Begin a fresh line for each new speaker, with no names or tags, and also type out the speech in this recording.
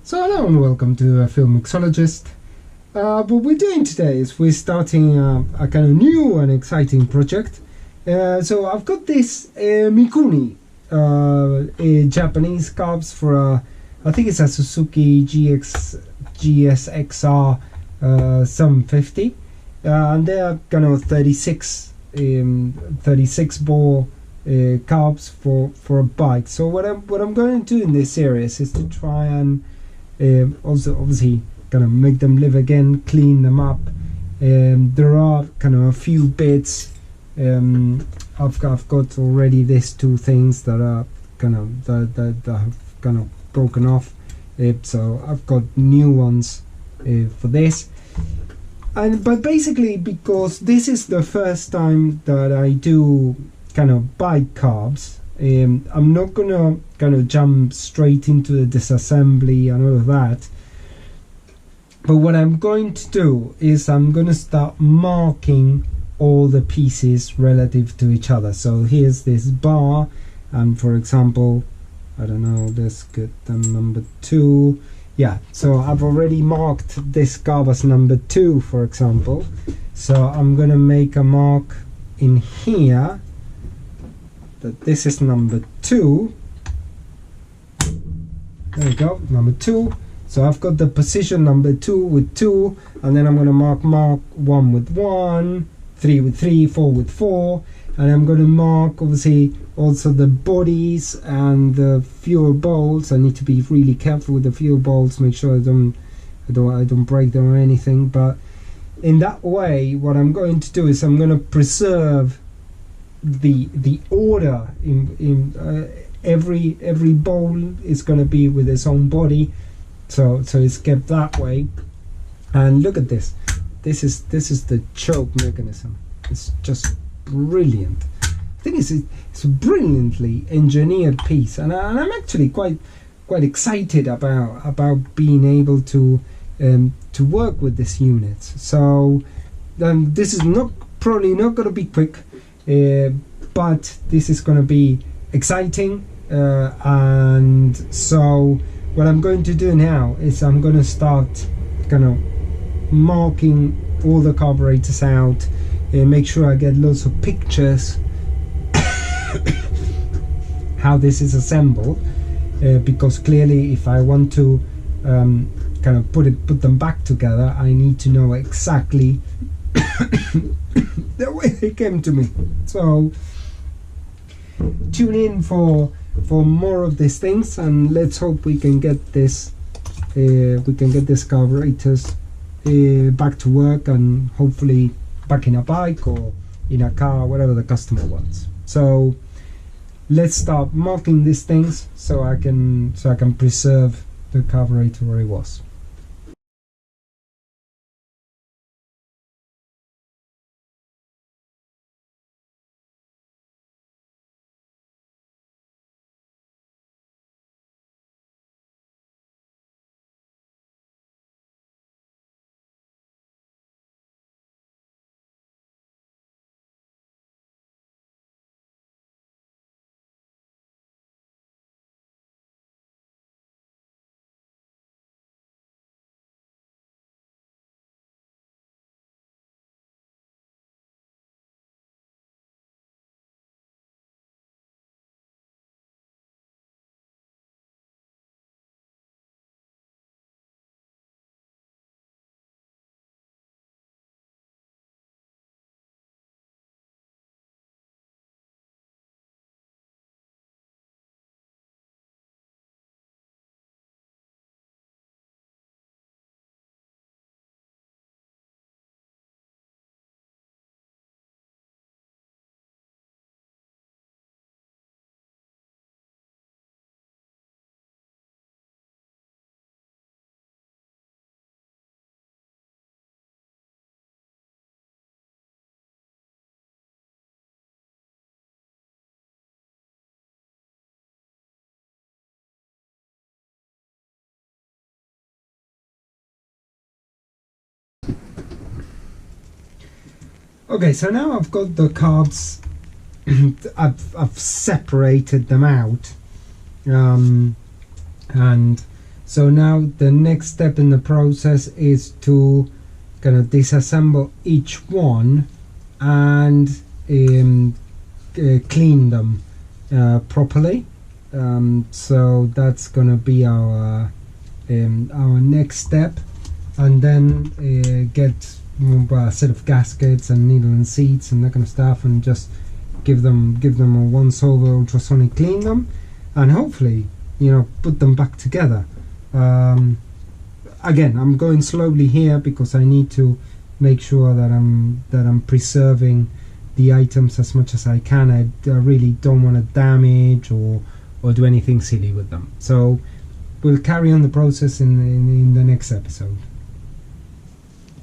So hello and welcome to a Film Mixologist. What we're doing today is we're starting a kind of new and exciting project. So I've got this Mikuni, a Japanese carbs for I think it's a Suzuki GSXR 750, and they're kind of 36 bore carbs for a bike. So what I'm going to do in this series is to try and also obviously kind of make them live again, clean them up. There are kind of a few bits. I've got already these two things that are kind of that have kind of broken off, so I've got new ones for this. But basically, because this is the first time that I do kind of bike carbs, I'm not gonna kind of jump straight into the disassembly and all of that. But what I'm going to do is I'm going to start marking all the pieces relative to each other. So here's this bar, and for example, I don't know, let's get them number 2. Yeah, so I've already marked this carb as number 2, for example. So I'm going to make a mark in here that this is number 2. There we go, number 2. So I've got the position number 2 with 2, and then I'm going to mark 1 with 1, 3 with 3, 4 with 4, and I'm going to mark obviously also the bodies and the fuel bowls. I need to be really careful with the fuel bowls, make sure I don't break them or anything. But in that way, what I'm going to do is I'm going to preserve the order in every bowl is going to be with its own body, so it's kept that way. And look at this. This is the choke mechanism. It's just brilliant. I think it's a brilliantly engineered piece, and I'm actually quite excited about being able to work with this unit. So this is probably not going to be quick. But this is going to be exciting, and so what I'm going to do now is I'm going to start kind of marking all the carburetors out and make sure I get lots of pictures how this is assembled, because clearly if I want to kind of put them back together, I need to know exactly the way they came to me. So tune in for more of these things, and let's hope we can get this carburetors back to work, and hopefully back in a bike or in a car, whatever the customer wants. So let's start marking these things so I can preserve the carburetor where it was. Okay, so now I've got the carbs. I've separated them out, and So now the next step in the process is to kind of disassemble each one and clean them properly. So that's gonna be our next step, and then get a set of gaskets and needle and seats and that kind of stuff, and just give them a once over ultrasonic clean them, and hopefully, you know, put them back together. Again, I'm going slowly here because I need to make sure that I'm preserving the items as much as I can. I really don't want to damage or do anything silly with them. So we'll carry on the process in the next episode.